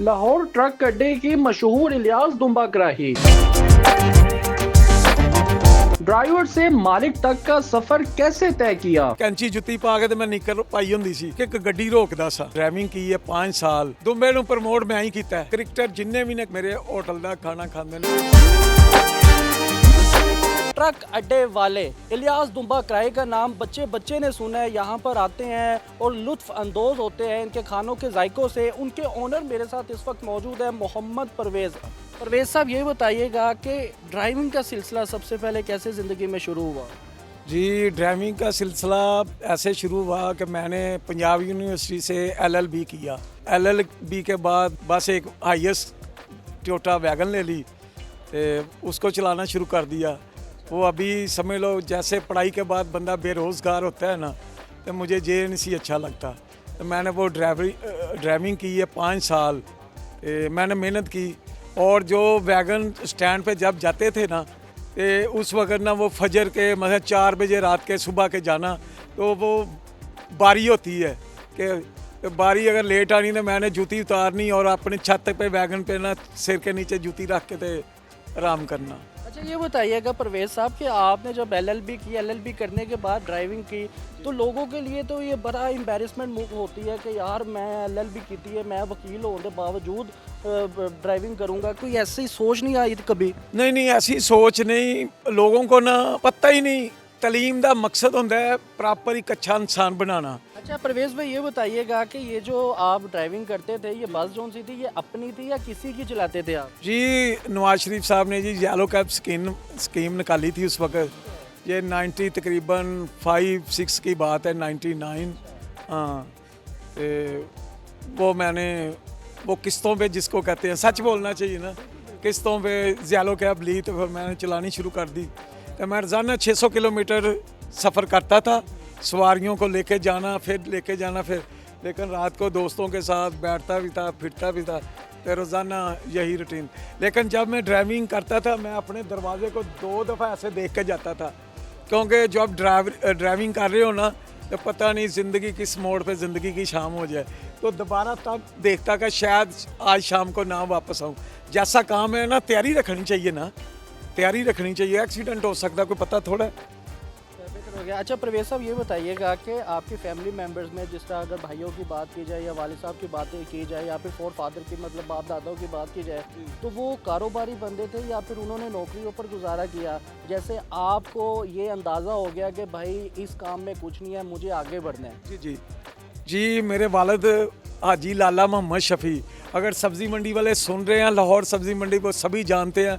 Lahore truck अड्डे की मशहूर इलियास दुम्बा कराही। ड्राइवर से मालिक तक का सफर कैसे तय किया? कैंची जुत्ती पा के मैं निकर पाई हुंदी सी कि एक गड्डी रोकदा सा। ड्राइविंग की है 5 साल। दुम्बे नूं प्रमोट मैं ही कीता। क्रिकेटर जिन्ने भी ने मेरे होटल दा खाना खांदे ने। ट्रक अड्डे वाले इलियास दुम्बा कराई का नाम बच्चे बच्चे ने सुना है। यहाँ पर आते हैं और लुत्फ अंदोज होते हैं इनके खानों के जायकों से। उनके ओनर मेरे साथ इस वक्त मौजूद है, मोहम्मद परवेज़। परवेज़ साहब, ये बताइएगा कि ड्राइविंग का सिलसिला सबसे पहले कैसे ज़िंदगी में शुरू हुआ? जी, ड्राइविंग का सिलसिला ऐसे शुरू हुआ कि मैंने पंजाब यूनिवर्सिटी से LLB किया। LLB के बाद बस एक हाईएस्ट टोयोटा वैगन ले ली, उसको चलाना शुरू कर दिया। वो अभी समझ लो जैसे पढ़ाई के बाद बंदा बेरोज़गार होता है ना, तो मुझे JNC अच्छा लगता। तो मैंने वो ड्राइविंग की है 5 साल। मैंने मेहनत की और जो वैगन स्टैंड पे जब जाते थे ना, तो उस वक्त ना वो फजर के मतलब 4 बजे रात के सुबह के जाना, तो वो बारी होती है कि बारी अगर लेट आनी तो मैंने जूती उतारनी और अपने छत पे वैगन पे ना सिर के नीचे जूती रख के तो आराम करना। अच्छा, ये बताइएगा परवेज़ साहब कि आपने जब LLB की, LLB करने के बाद ड्राइविंग की, तो लोगों के लिए तो ये बड़ा एम्बैरेसमेंट मूव होती है कि यार मैं LLB की थी है, मैं वकील होने के बावजूद ड्राइविंग करूँगा। कोई ऐसी सोच नहीं आई थी कभी? नहीं, ऐसी सोच नहीं। लोगों को ना पता ही नहीं। तलीम का मकसद होता है प्रॉपर एक अच्छा इंसान बनाना। अच्छा परवेज़ भाई, ये बताइएगा कि ये जो आप ड्राइविंग करते थे, ये बस जोन सी थी, ये अपनी थी या किसी की चलाते थे आप? जी, नवाज शरीफ साहब ने जी येलो कैब स्कीम निकाली थी उस वक्त। ये 90 तकरीबन 5-6 की बात है, 99। हाँ, वो मैंने वो किस्तों पे, जिसको कहते हैं, सच बोलना चाहिए ना, किस्तों पे येलो कैब ली तो फिर मैंने चलानी शुरू कर दी। तो मैं रोज़ाना 600 किलोमीटर सफ़र करता था, सवारियों को लेके जाना फिर लेके जाना फिर। लेकिन रात को दोस्तों के साथ बैठता भी था, फिरता भी था, तो रोज़ाना यही रूटीन। लेकिन जब मैं ड्राइविंग करता था, मैं अपने दरवाजे को 2 दफ़ा ऐसे देख के जाता था, क्योंकि जब ड्राइविंग कर रहे हो ना, तो पता नहीं ज़िंदगी किस मोड़ पे ज़िंदगी की शाम हो जाए। तो दोबारा तब देखता कि शायद आज शाम को ना वापस आऊँ। जैसा काम है ना, तैयारी रखनी चाहिए ना, तैयारी रखनी चाहिए। एक्सीडेंट हो सकता, कोई पता थोड़ा है। हो गया। अच्छा परवेज़ साहब, ये बताइएगा कि आपके फैमिली मेम्बर्स में, जिस तरह अगर भाइयों की बात की जाए या वालिद साहब की बातें की जाए या फिर फोर फादर की, मतलब बाप दादाओं की बात की जाए, तो वो कारोबारी बंदे थे या फिर उन्होंने नौकरियों पर गुजारा किया? जैसे आपको ये अंदाज़ा हो गया कि भाई इस काम में कुछ नहीं है, मुझे आगे बढ़ना है? जी, मेरे वालिद हाजी लाला मोहम्मद शफ़ी, अगर सब्ज़ी मंडी वाले सुन रहे हैं, लाहौर सब्ज़ी मंडी वो सभी जानते हैं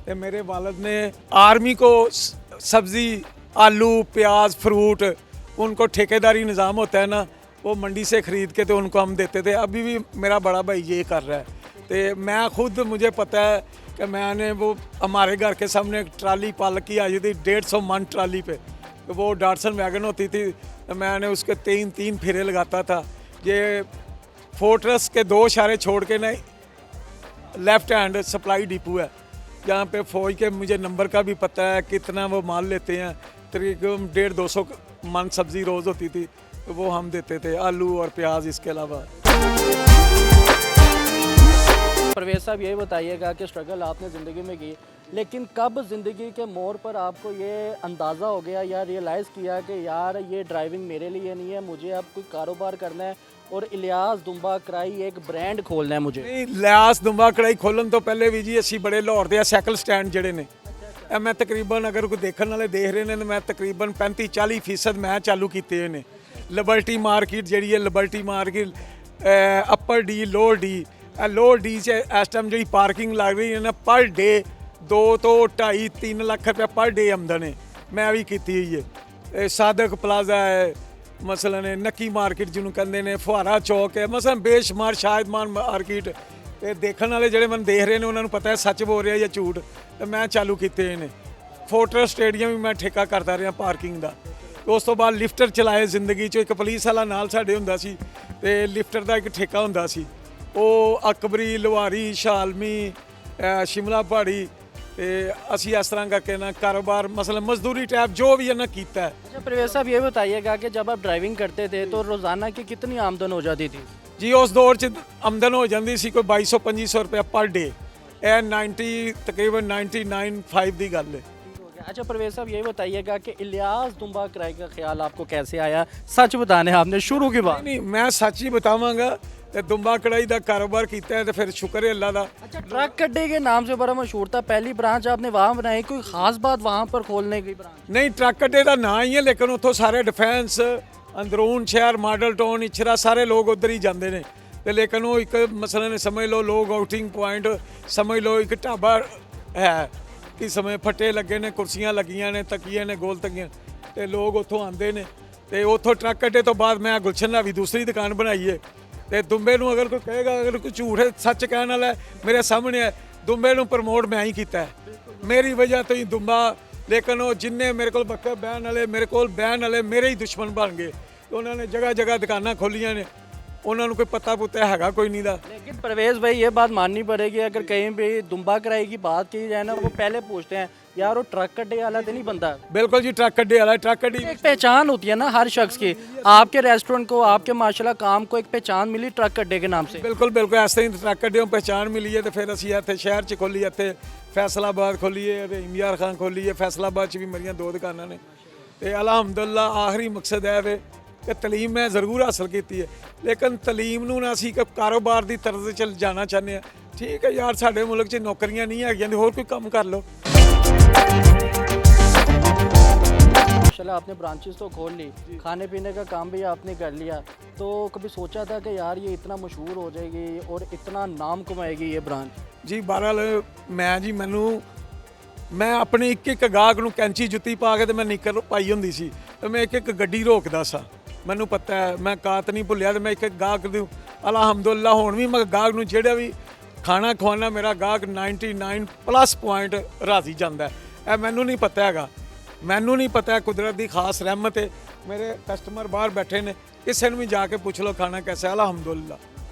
कि मेरे वालिद ने आर्मी को सब्ज़ी, आलू, प्याज, फ्रूट, उनको ठेकेदारी निज़ाम होता है ना, वो मंडी से ख़रीद के तो उनको हम देते थे। अभी भी मेरा बड़ा भाई ये कर रहा है। तो मैं खुद, मुझे पता है कि मैंने वो हमारे घर के सामने एक ट्राली पालक की आई थी 150 मन ट्राली पे, तो वो डाटसन वैगन होती थी, तो मैंने उसके 3 फेरे लगाता था। ये फोर्ट्रेस के 2 इशारे छोड़ के ना लेफ़्ट हैंड सप्लाई डिपो है, जहाँ पे फ़ौज के मुझे नंबर का भी पता है, कितना वो माल लेते हैं। तकरीबन 150-200 मन सब्ज़ी रोज़ होती थी, तो वो हम देते थे, आलू और प्याज इसके अलावा। परवेज़ साहब, ये बताइएगा कि स्ट्रगल आपने ज़िंदगी में की, लेकिन कब ज़िंदगी के मोड़ पर आपको ये अंदाज़ा हो गया या रियलाइज़ किया कि यार ये ड्राइविंग मेरे लिए नहीं है, मुझे अब कोई कारोबार करना है और इलियास दुम्बा कराई एक ब्रांड खोलना है मुझे? नहीं, इलियास दुम्बा कढ़ाई खोलन तो पहले भी जी असी बड़े लाहौर दे साइकिल स्टैंड जड़े ने, मैं तकरीबन, अगर कोई देखने वाले देख रहे हैं, तो मैं तकरीबन 35-40% मैं चालू किए ने। लिबर्टी मार्केट जी है, Liberty market, upper D, lower D, lower D से इस टाइम जी पार्किंग लग रही है ना, पर डे 2 तो 2.5-3 लाख रुपया पर डे आमदन है, मैं भी की हुई है। सादक प्लाजा है, मसलन नक्की मार्केट जिन्होंने कहते हैं, फुहारा चौक है, मसलन बेशुमार शाहिदमान मार्केट। तो देखने वाले ਜਿਹੜੇ मैं देख रहे हैं उन्होंने पता है सच बोल रहा या झूठ। तो मैं चालू किए ने। फोर्ट्रेस स्टेडियम भी मैं ठेका करता रहा पार्किंग का। उस तो बाद लिफ्टर चलाए ज़िंदगी 'ਚ। एक पुलिस वाला नाल साडे हुंदा सी, ते लिफ्टर का एक ठेका हुंदा सी, ਉਹ ਅਕਬਰੀ, ਲੁਹਾਰੀ, ਸ਼ਾਲਮੀ, शिमला पहाड़ी, असी इस तरह करके ना कारोबार, मसलन मजदूरी टाइप जो भी है ना कीता है। अच्छा परवेज़ साहब, ये बताइएगा कि जब आप ड्राइविंग करते थे तो रोज़ाना की कितनी आमदन हो जाती थी? ਜੀ ਉਸ ਦੌਰ 'ਚ ਆਮਦਨ ਹੋ ਜਾਂਦੀ ਸੀ ਕੋਈ 2200-2500 ਰੁਪਏ ਪਰ ਡੇ। ਇਹ 90 ਤਕਰੀਬਨ 99.5 ਦੀ ਗੱਲ ਹੈ। ठीक हो गया। अच्छा परवेज साहब ये बताइएगा कि इलियास दुम्बा कराई का ख्याल आपको कैसे आया? सच बताने आपने शुरू की बात। ਨਹੀਂ ਮੈਂ ਸੱਚ ਹੀ ਬਤਾਵਾਂਗਾ ਤੇ ਦੁੰਬਾ ਕੜਾਈ ਦਾ ਕਾਰੋਬਾਰ ਕੀਤਾ ਹੈ ਤੇ ਫਿਰ ਸ਼ੁਕਰ ਹੈ ਅੱਲਾ ਦਾ। अच्छा ट्रक अड्डे के नाम से बड़ा मशहूर था, पहली ब्रांच आपने वहाँ बनाई, कोई खास बात वहाँ पर खोलने की ब्रांच? ਨਹੀਂ ਟਰੱਕ ਅੱਡੇ ਦਾ ਨਾਂ ਹੀ ਹੈ ਲੇਕਿਨ ਉੱਥੋਂ ਸਾਰੇ ਡਿਫੈਂਸ ਅੰਦਰੂਨ ਸ਼ਹਿਰ ਮਾਡਲ ਟਾਊਨ ਇਚਰਾ ਸਾਰੇ ਲੋਕ ਉੱਧਰ ਹੀ ਜਾਂਦੇ ਨੇ ਤੇ ਲੇਕਿਨ ਉਹ ਇੱਕ ਮਸਲਾ ਸਮਝ ਲਓ ਲੋਕ ਆਊਟਿੰਗ ਪੁਆਇੰਟ ਸਮਝ ਲਓ ਇੱਕ ਢਾਬਾ ਹੈ ਕਿ ਸਮੇਂ ਫੱਟੇ ਲੱਗੇ ਨੇ ਕੁਰਸੀਆਂ ਲੱਗੀਆਂ ਨੇ ਤਕੀਏ ਨੇ ਗੋਲ ਤਕੀਆਂ ਤੇ ਲੋਕ ਉੱਥੋਂ ਆਉਂਦੇ ਨੇ ਤੇ ਉੱਥੋਂ ਟਰੱਕ ਅੱਡੇ ਤੋਂ ਬਾਅਦ ਮੈਂ ਗੁਲਸ਼ਨ ਦਾ ਵੀ ਦੂਸਰੀ ਦੁਕਾਨ ਬਣਾਈ ਹੈ ਤੇ ਦੁੰਬੇ ਨੂੰ ਅਗਰ ਕੋਈ ਕਹੇਗਾ ਅਗਰ ਕੋਈ ਝੂਠ ਹੈ ਸੱਚ ਕਹਿਣ ਵਾਲਾ ਮੇਰੇ ਸਾਹਮਣੇ ਹੈ ਦੁੰਬੇ ਨੂੰ ਪ੍ਰਮੋਟ ਮੈਂ ਹੀ ਕੀਤਾ ਹੈ ਮੇਰੀ ਵਜ੍ਹਾ ਤੋਂ ਹੀ ਦੁੰਬਾ ਲੇਕਿਨ ਉਹ ਜਿੰਨੇ ਮੇਰੇ ਕੋਲ ਬੱਕਰ ਬਹਿਣ ਵਾਲੇ ਮੇਰੇ ਕੋਲ ਬਹਿਣ ਵਾਲੇ ਮੇਰੇ ਹੀ ਦੁਸ਼ਮਣ ਬਣ ਗਏ ਉਹਨਾਂ ਨੇ ਜਗ੍ਹਾ ਜਗ੍ਹਾ ਦੁਕਾਨਾਂ ਖੋਲੀਆਂ ਨੇ ਉਹਨਾਂ ਨੂੰ ਕੋਈ ਪਤਾ ਪੁੱਤਾ ਹੈਗਾ ਕੋਈ ਨਹੀਂ ਦਾ। लेकिन परवेज भाई ये बात माननी पड़ेगी, अगर कहीं भी दुम्बा कराई की बात की जाए ना वो पहले पूछते हैं यार वो ट्रक अड्डे वाला तो नहीं बनता। ਬਿਲਕੁਲ ਜੀ ਟਰੱਕ ਅੱਡੇ ਵਾਲਾ ਟਰੱਕ ਅੱਡੀ एक पहचान होती है ना हर शख्स की, आपके रेस्टोरेंट को आपके माशाल्लाह काम को एक पहचान मिली ट्रक अड्डे के नाम से। ਬਿਲਕੁਲ ਬਿਲकुल ਐਸੇ ਹੀ ਟਰੱਕ ਅੱਡਿਓਂ ਪਹਿਚਾਣ ਮਿਲੀ ਹੈ ਤੇ ਫਿਰ ਅਸੀਂ ਇੱਥੇ ਸ਼ਹਿਰ 'ਚ ਖੋਲੀ ਇੱਥੇ ਫੈਸਲਾਬਾਦ ਖੋਲੀਏ ਤੇ ਇਮਿਆਰ ਖਾਨ ਖੋਲੀਏ ਫੈਸਲਾਬਾਦ 'ਚ ਵੀ ਮੇਰੀਆਂ 2 ਦੁਕਾਨਾਂ ਨੇ ਤੇ ਅਲਹਮਦੁਲਿਲਾ ਆਖਰੀ ਮਕਸਦ ਹੈ ਵੇ ਕਿ ਤਲੀਮ ਮੈਂ ਜ਼ਰੂਰ ਹਾਸਲ ਕੀਤੀ ਹੈ ਲੇਕਿਨ ਤਲੀਮ ਨੂੰ ਨਾ ਅਸੀਂ ਇੱਕ ਕਾਰੋਬਾਰ ਦੀ ਤਰਜ਼ 'ਚ ਜਾਣਾ ਚਾਹੁੰਦੇ ਹਾਂ। ਠੀਕ ਹੈ ਯਾਰ ਸਾਡੇ ਮੁਲਕ 'ਚ ਨੌਕਰੀਆਂ ਨਹੀਂ ਹੈਗੀਆਂ ਤੇ ਹੋਰ ਕੋਈ ਕੰਮ ਕਰ ਲਓ। माशाल्लाह आपने ब्रांचेस तो खोल ली, खाने पीने का काम भी आपने कर लिया, तो कभी सोचा था कि यार ये इतना मशहूर हो जाएगी और इतना नाम कमाएगी ये ब्रांच? ਜੀ ਬਹਰਾਲ ਮੈਂ ਜੀ ਮੈਨੂੰ ਮੈਂ ਆਪਣੇ ਇੱਕ ਇੱਕ ਗਾਹਕ ਨੂੰ ਕੈਂਚੀ ਜੁੱਤੀ ਪਾ ਕੇ ਤੇ ਮੈਂ ਨਿੱਕਰ ਪਾਈ ਹੁੰਦੀ ਸੀ ਤੇ ਮੈਂ ਇੱਕ ਇੱਕ ਗੱਡੀ ਰੋਕਦਾ ਸਾਂ ਮੈਨੂੰ ਪਤਾ ਹੈ ਮੈਂ ਕਾਤ ਨਹੀਂ ਭੁੱਲਿਆ ਤੇ ਮੈਂ ਇੱਕ ਇੱਕ ਗਾਹਕ ਨੂੰ ਅਲਹਮਦੁਲਿਲਾ ਹੁਣ ਵੀ ਮੈਂ ਗਾਹਕ ਨੂੰ ਜਿਹੜਾ ਵੀ ਖਾਣਾ ਖਵਾਉਣਾ ਮੇਰਾ ਗਾਹਕ 99 ਪਲੱਸ ਪੁਆਇੰਟ ਰਾਜ਼ੀ ਜਾਂਦਾ ਹੈ। ਇਹ ਮੈਨੂੰ ਨਹੀਂ ਪਤਾ ਹੈਗਾ ਮੈਨੂੰ ਨਹੀਂ ਪਤਾ ਕੁਦਰਤ ਦੀ ਖਾਸ ਰਹਿਮਤ ਹੈ ਮੇਰੇ ਕਸਟਮਰ ਬਾਹਰ ਬੈਠੇ ਨੇ ਕਿਸੇ ਨੂੰ ਵੀ ਜਾ ਕੇ ਪੁੱਛ ਲਓ ਖਾਣਾ कैसा है अल्हम्दुलिल्लाह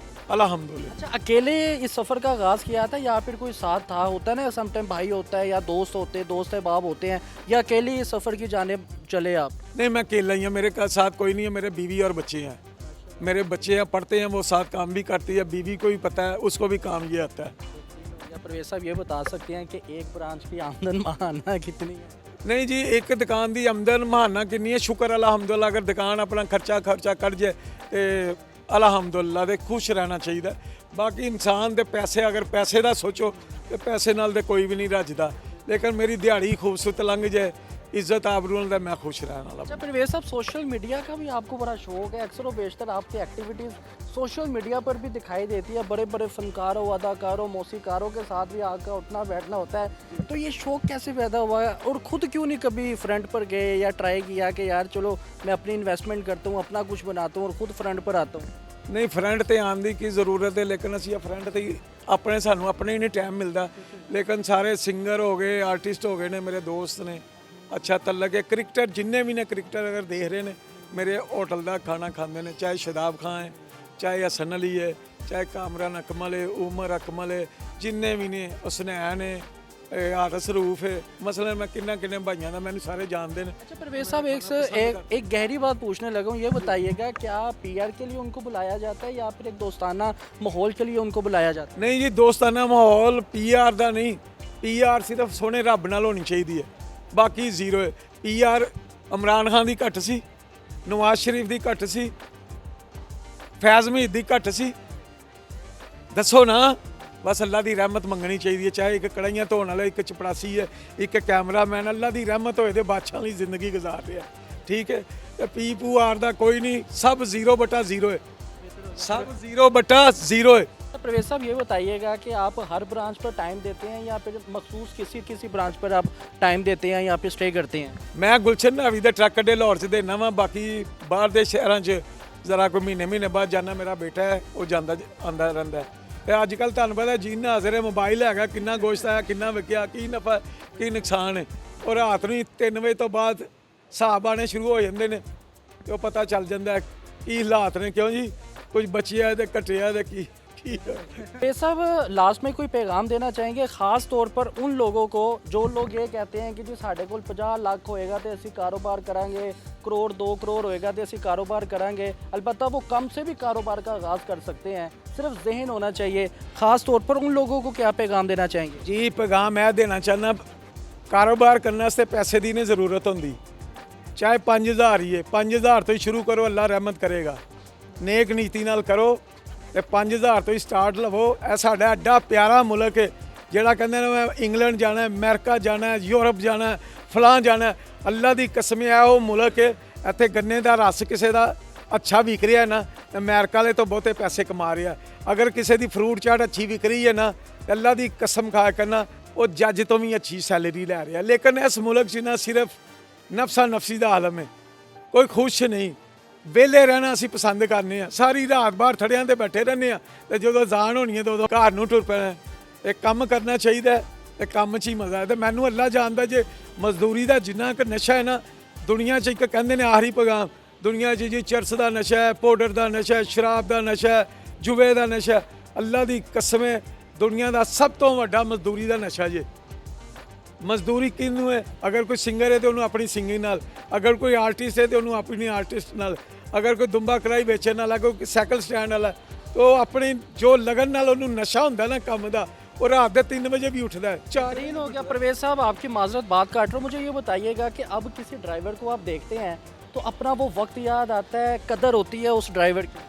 अल्हम्दुलिल्लाह। अच्छा अकेले इस सफ़र का आगाज़ किया था या फिर कोई साथ था? होता है ना समटाइम भाई होता है या दोस्त होते हैं दोस्त अहबाब होते हैं, या अकेले इस सफ़र की जानेब चले आप? नहीं मैं अकेला ही हूँ मेरे साथ कोई नहीं है मेरे बीवी और बच्चे हैं मेरे बच्चे हैं पढ़ते हैं वो साथ काम भी करती है बीवी को भी पता है उसको भी काम ये आता है। या परवेज साहब ये बता सकते हैं कि एक ब्रांच की आमदन माहाना कितनी है? नहीं जी एक दुकान की आमदन महाना कितनी है शुक्र अल्हम्दुलिल्लाह अगर दुकान अपना खर्चा कट जाए तो अल्हम्दुलिल्लाह दे खुश रहना चाहिए। बाकी इंसान दे पैसे अगर पैसे का सोचो तो पैसे नाल दे कोई भी नहीं रजदा लेकिन मेरी दिहाड़ी खूबसूरत लंघ जाए इज्जत आबरू नाल मैं खुश रहने वाला। अच्छा परवेज साहब सोशल मीडिया का भी आपको बड़ा शौक है, अक्सर व बेशतर आपकी एक्टिविटीज़ सोशल मीडिया पर भी दिखाई देती है, बड़े बड़े फनकारों अदाकारों मौसीकारों के साथ भी आकर उठना बैठना होता है, तो ये शौक कैसे पैदा हुआ है और ख़ुद क्यों नहीं कभी फ्रंट पर गए या ट्राई किया कि यार चलो मैं अपनी इन्वेस्टमेंट करता हूँ अपना कुछ बनाता हूँ और ख़ुद फ्रंट पर आता हूँ? नहीं फ्रंट ਤੇ ਆਉਣ ਦੀ ਕੀ ਜ਼ਰੂਰਤ ਹੈ ਲੇਕਿਨ ਅਸੀਂ ਫਰੰਟ ਤੇ ਆਪਣੇ ਸਾਨੂੰ ਆਪਣੇ ਹੀ ਨਹੀਂ ਟਾਈਮ ਮਿਲਦਾ ਲੇਕਿਨ ਸਾਰੇ ਸਿੰਗਰ ਹੋ ਗਏ ਆਰਟਿਸਟ ਹੋ ਗਏ ਨੇ ਮੇਰੇ ਦੋਸਤ ਨੇ ਅੱਛਾ ਤਲਕ ਹੈ ਕ੍ਰਿਕਟਰ ਜਿੰਨੇ ਵੀ ਨੇ ਕ੍ਰਿਕਟਰ ਅਗਰ ਦੇਖ ਰਹੇ ਨੇ ਮੇਰੇ ਹੋਟਲ ਦਾ ਖਾਣਾ ਖਾਂਦੇ ਨੇ ਚਾਹੇ ਸ਼ਦਾਬ ਖਾਨ ਹੈ ਚਾਹੇ ਹਸਨ ਅਲੀ ਹੈ ਚਾਹੇ ਕਾਮਰਾਨ ਅਕਮਲ ਹੈ ਉਮਰ ਅਕਮਲ ਹੈ ਜਿੰਨੇ ਵੀ ਨੇ ਹੁਸਨੈਨ ਹੈ आरस रूफ है मसलन मैं किन्ने भाइयों का मैंने सारे जानते हैं। अच्छा परवेज साहब एक गहरी बात पूछने लगा हूँ, ये बताइएगा क्या पीआर के लिए उनको बुलाया जाता है या फिर एक दोस्ताना माहौल के लिए उनको बुलाया जाता है? नहीं जी दोस्ताना माहौल पीआर का नहीं पीआर सिर्फ सोने रब नाल होनी चाहिए है बाकी जीरो है। पीआर इमरान खान की घट सी नवाज शरीफ की घट सी फैज़ मीद की घट सी दसो ना बस अल्लाह की रहमत मंगनी चाहिए चाहे एक कढ़ाइयाँ धोने वाला एक चपड़ासी है एक कैमरामैन अल्लाह की रहमत होए तो बादशाह की जिंदगी गुजार रहा है ठीक है। तो पी पू आर का कोई नहीं सब 0/0 है सब 0/0 है। तो परवेज साहब ये बताइएगा कि आप हर ब्रांच पर टाइम देते हैं या फिर मखसूस किसी ब्रांच पर आप टाइम देते हैं या फिर स्टे करते हैं? मैं गुलशन नावी के ट्रक अड्डे लाहौर से देना वा बाकी बाहर के शहरों ज़रा कोई महीने बाद जाना मेरा बेटा है वो जाता आंदा रहिंदा है। ਤੇ ਅੱਜ ਕੱਲ੍ਹ ਤੁਹਾਨੂੰ ਪਤਾ ਜੀਨ ਹਾਜ਼ਰ ਹੈ ਮੋਬਾਈਲ ਹੈਗਾ ਕਿੰਨਾ ਗੋਸ਼ਤ ਆਇਆ ਕਿੰਨਾ ਵਿਕਿਆ ਕੀ ਨਫਾ ਕੀ ਨੁਕਸਾਨ ਹੈ ਔਰ ਰਾਤ ਨੂੰ 3 ਵਜੇ ਤੋਂ ਬਾਅਦ ਹਿਸਾਬ ਆਉਣੇ ਸ਼ੁਰੂ ਹੋ ਜਾਂਦੇ ਨੇ ਤੇ ਉਹ ਪਤਾ ਚੱਲ ਜਾਂਦਾ ਕੀ ਹਾਲਾਤ ਨੇ ਕਿਉਂ ਜੀ ਕੁਝ ਬਚਿਆ ਤੇ ਘਟਿਆ ਤੇ ਕੀ ये सब लास्ट में कोई पैगाम देना चाहेंगे ख़ास तौर पर उन लोगों को जो लोग ये कहते हैं कि जी साढ़े को 50 लाख होएगा तो असी कारोबार करांगे ਕਰੋੜ 2 ਕਰੋੜ ਹੋਏਗਾ ਤੇ ਅਸੀਂ ਕਾਰੋਬਾਰ ਕਰਾਂਗੇ अलबत्ता वो कम से भी कारोबार का आगाज़ कर सकते हैं सिर्फ जहन होना चाहिए ख़ास तौर पर उन लोगों को क्या पैगाम देना चाहेंगे ਜੀ ਪੈਗਾਮ ਇਹ ਦੇਣਾ ਚਾਹੁੰਦਾ ਕਾਰੋਬਾਰ ਕਰਨ ਵਾਸਤੇ ਪੈਸੇ ਦੀ ਨਹੀਂ ਜ਼ਰੂਰਤ ਹੁੰਦੀ ਚਾਹੇ 5000 ਹੀ ਹੈ 5000 ਤੋਂ ਹੀ ਸ਼ੁਰੂ ਕਰੋ ਅੱਲਾ ਰਹਿਮਤ ਕਰੇਗਾ ਨੇਕ ਨੀਤੀ ਨਾਲ ਕਰੋ ਤੇ 5000 ਤੋਂ ਹੀ ਸਟਾਰਟ ਲਵੋ ਇਹ ਸਾਡਾ ਐਡਾ ਪਿਆਰਾ ਮੁਲਕ ਹੈ ਜਿਹੜਾ ਕਹਿੰਦੇ ਨੇ ਮੈਂ ਇੰਗਲੈਂਡ ਜਾਣਾ ਹੈ ਅਮਰੀਕਾ ਜਾਣਾ ਹੈ ਯੂਰਪ ਜਾਣਾ ਹੈ ਫਲਾਂ ਜਾਣਾ ਹੈ ਅੱਲਾ ਦੀ ਕਸਮ ਹੈ ਉਹ ਮੁਲਕ ਹੈ ਇੱਥੇ ਗੰਨੇ ਦਾ ਰਸ ਕਿਸੇ ਦਾ ਅੱਛਾ ਵਿਕ ਰਿਹਾ ਨਾ ਅਮਰੀਕਾ ਵਾਲੇ ਤੋਂ ਬਹੁਤੇ ਪੈਸੇ ਕਮਾ ਰਿਹਾ ਅਗਰ ਕਿਸੇ ਦੀ ਫਰੂਟ ਚਾਟ ਅੱਛੀ ਵਿਕ ਰਹੀ ਹੈ ਨਾ ਅੱਲਾ ਦੀ ਕਸਮ ਖਾ ਕਰਨਾ ਉਹ ਜੱਜ ਤੋਂ ਵੀ ਅੱਛੀ ਸੈਲਰੀ ਲੈ ਰਿਹਾ ਲੇਕਿਨ ਇਸ ਮੁਲਕ 'ਚ ਨਾ ਸਿਰਫ ਨਫਸਾ ਨਫਸੀ ਦਾ ਆਲਮ ਹੈ ਕੋਈ ਖੁਸ਼ ਨਹੀਂ ਵਿਹਲੇ ਰਹਿਣਾ ਅਸੀਂ ਪਸੰਦ ਕਰਨੇ ਆ ਸਾਰੀ ਰਾਤ ਬਾਹਰ ਥੜਿਆਂ ਤੇ ਬੈਠੇ ਰਹਿੰਦੇ ਆ ਤੇ ਜਦੋਂ ਅਜ਼ਾਨ ਹੋਣੀ ਹੈ ਤਾਂ ਉਦੋਂ ਘਰ ਨੂੰ ਟੁਰ ਪੈਣਾ ਇਹ ਕੰਮ ਕਰਨਾ ਚਾਹੀਦਾ ਤੇ ਕੰਮ 'ਚ ਹੀ ਮਜ਼ਾ ਹੈ ਤੇ ਮੈਨੂੰ ਅੱਲਾ ਜਾਣਦਾ ਜੇ ਮਜ਼ਦੂਰੀ ਦਾ ਜਿੰਨਾ ਕੁ ਨਸ਼ਾ ਹੈ ਨਾ ਦੁਨੀਆ 'ਚ ਇੱਕ ਕਹਿੰਦੇ ਨੇ ਆਖਰੀ ਪੈਗਾਮ ਦੁਨੀਆ 'ਚ ਜੀ ਚਰਸ ਦਾ ਨਸ਼ਾ ਹੈ ਪਾਊਡਰ ਦਾ ਨਸ਼ਾ ਹੈ ਸ਼ਰਾਬ ਦਾ ਨਸ਼ਾ ਹੈ ਜੁਏ ਦਾ ਨਸ਼ਾ ਹੈ ਅੱਲਾ ਦੀ ਕਸਮ ਹੈ ਦੁਨੀਆ ਦਾ ਸਭ ਤੋਂ ਵੱਡਾ ਮਜ਼ਦੂਰੀ ਦਾ ਨਸ਼ਾ ਜੇ ਮਜ਼ਦੂਰੀ ਕਿਹਨੂੰ ਹੈ ਅਗਰ ਕੋਈ ਸਿੰਗਰ ਹੈ ਤੇ ਉਹਨੂੰ ਆਪਣੀ ਸਿੰਗਿੰਗ ਨਾਲ ਅਗਰ ਕੋਈ ਆਰਟਿਸਟ ਹੈ ਤੇ ਉਹਨੂੰ ਆਪਣੀ ਆਰਟਿਸਟ ਨਾਲ ਅਗਰ ਕੋਈ ਦੁੰਬਾ ਕੜਾਈ ਵੇਚਣ ਵਾਲਾ ਕੋਈ ਸਾਈਕਲ ਸਟੈਂਡ ਵਾਲਾ ਤਾਂ ਉਹ ਆਪਣੀ ਜੋ ਲਗਨ ਨਾਲ ਉਹਨੂੰ ਨਸ਼ਾ ਹੁੰਦਾ ਨਾ ਕੰਮ ਦਾ ਉਹ ਰਾਤ ਦੇ 3 ਵਜੇ ਵੀ ਉੱਠਦਾ है 4 दिन हो गया परवेज साहब आपकी माजरत बात काट रहा हूँ मुझे ये बताइएगा कि अब किसी ड्राइवर को आप देखते हैं तो अपना वो वक्त याद आता है कदर होती है उस ड्राइवर की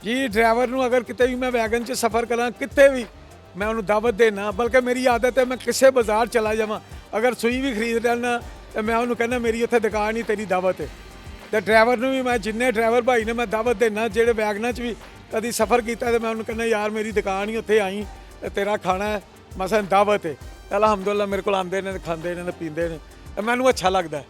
ਜੀ ਡਰਾਈਵਰ ਨੂੰ ਅਗਰ ਕਿਤੇ ਵੀ ਮੈਂ ਵੈਗਨ 'ਚ ਸਫ਼ਰ ਕਰਾਂ ਕਿਤੇ ਵੀ ਮੈਂ ਉਹਨੂੰ ਦਾਵਤ ਦੇਣਾ ਬਲਕਿ ਮੇਰੀ ਆਦਤ ਹੈ ਮੈਂ ਕਿਸੇ ਬਾਜ਼ਾਰ ਚਲਾ ਜਾਵਾਂ ਅਗਰ ਸੂਈ ਵੀ ਖਰੀਦ ਲੈਣਾ ਤੇ ਮੈਂ ਉਹਨੂੰ ਕਹਿੰਦਾ ਮੇਰੀ ਉੱਥੇ ਦੁਕਾਨ ਹੀ ਤੇਰੀ ਦਾਵਤ ਹੈ ਤੇ ਡਰਾਈਵਰ ਨੂੰ ਵੀ ਮੈਂ ਜਿੰਨੇ ਡਰਾਈਵਰ ਭਾਈ ਨੇ ਮੈਂ ਦਾਵਤ ਦੇਣਾ ਜਿਹੜੇ ਵੈਗਨਾਂ 'ਚ ਵੀ ਕਦੀ ਸਫ਼ਰ ਕੀਤਾ ਤੇ ਮੈਂ ਉਹਨੂੰ ਕਹਿੰਦਾ ਯਾਰ ਮੇਰੀ ਦੁਕਾਨ ਹੀ ਉੱਥੇ ਆਈ ਤੇ ਤੇਰਾ ਖਾਣਾ ਮਸਲਨ ਦਾਵਤ ਹੈ ਅਲਹਮਦੁਲਿਲਾ ਮੇਰੇ ਕੋਲ ਆਉਂਦੇ ਨੇ ਖਾਂਦੇ ਨੇ ਪੀਂਦੇ ਨੇ ਤੇ ਮੈਨੂੰ ਅੱਛਾ ਲੱਗਦਾ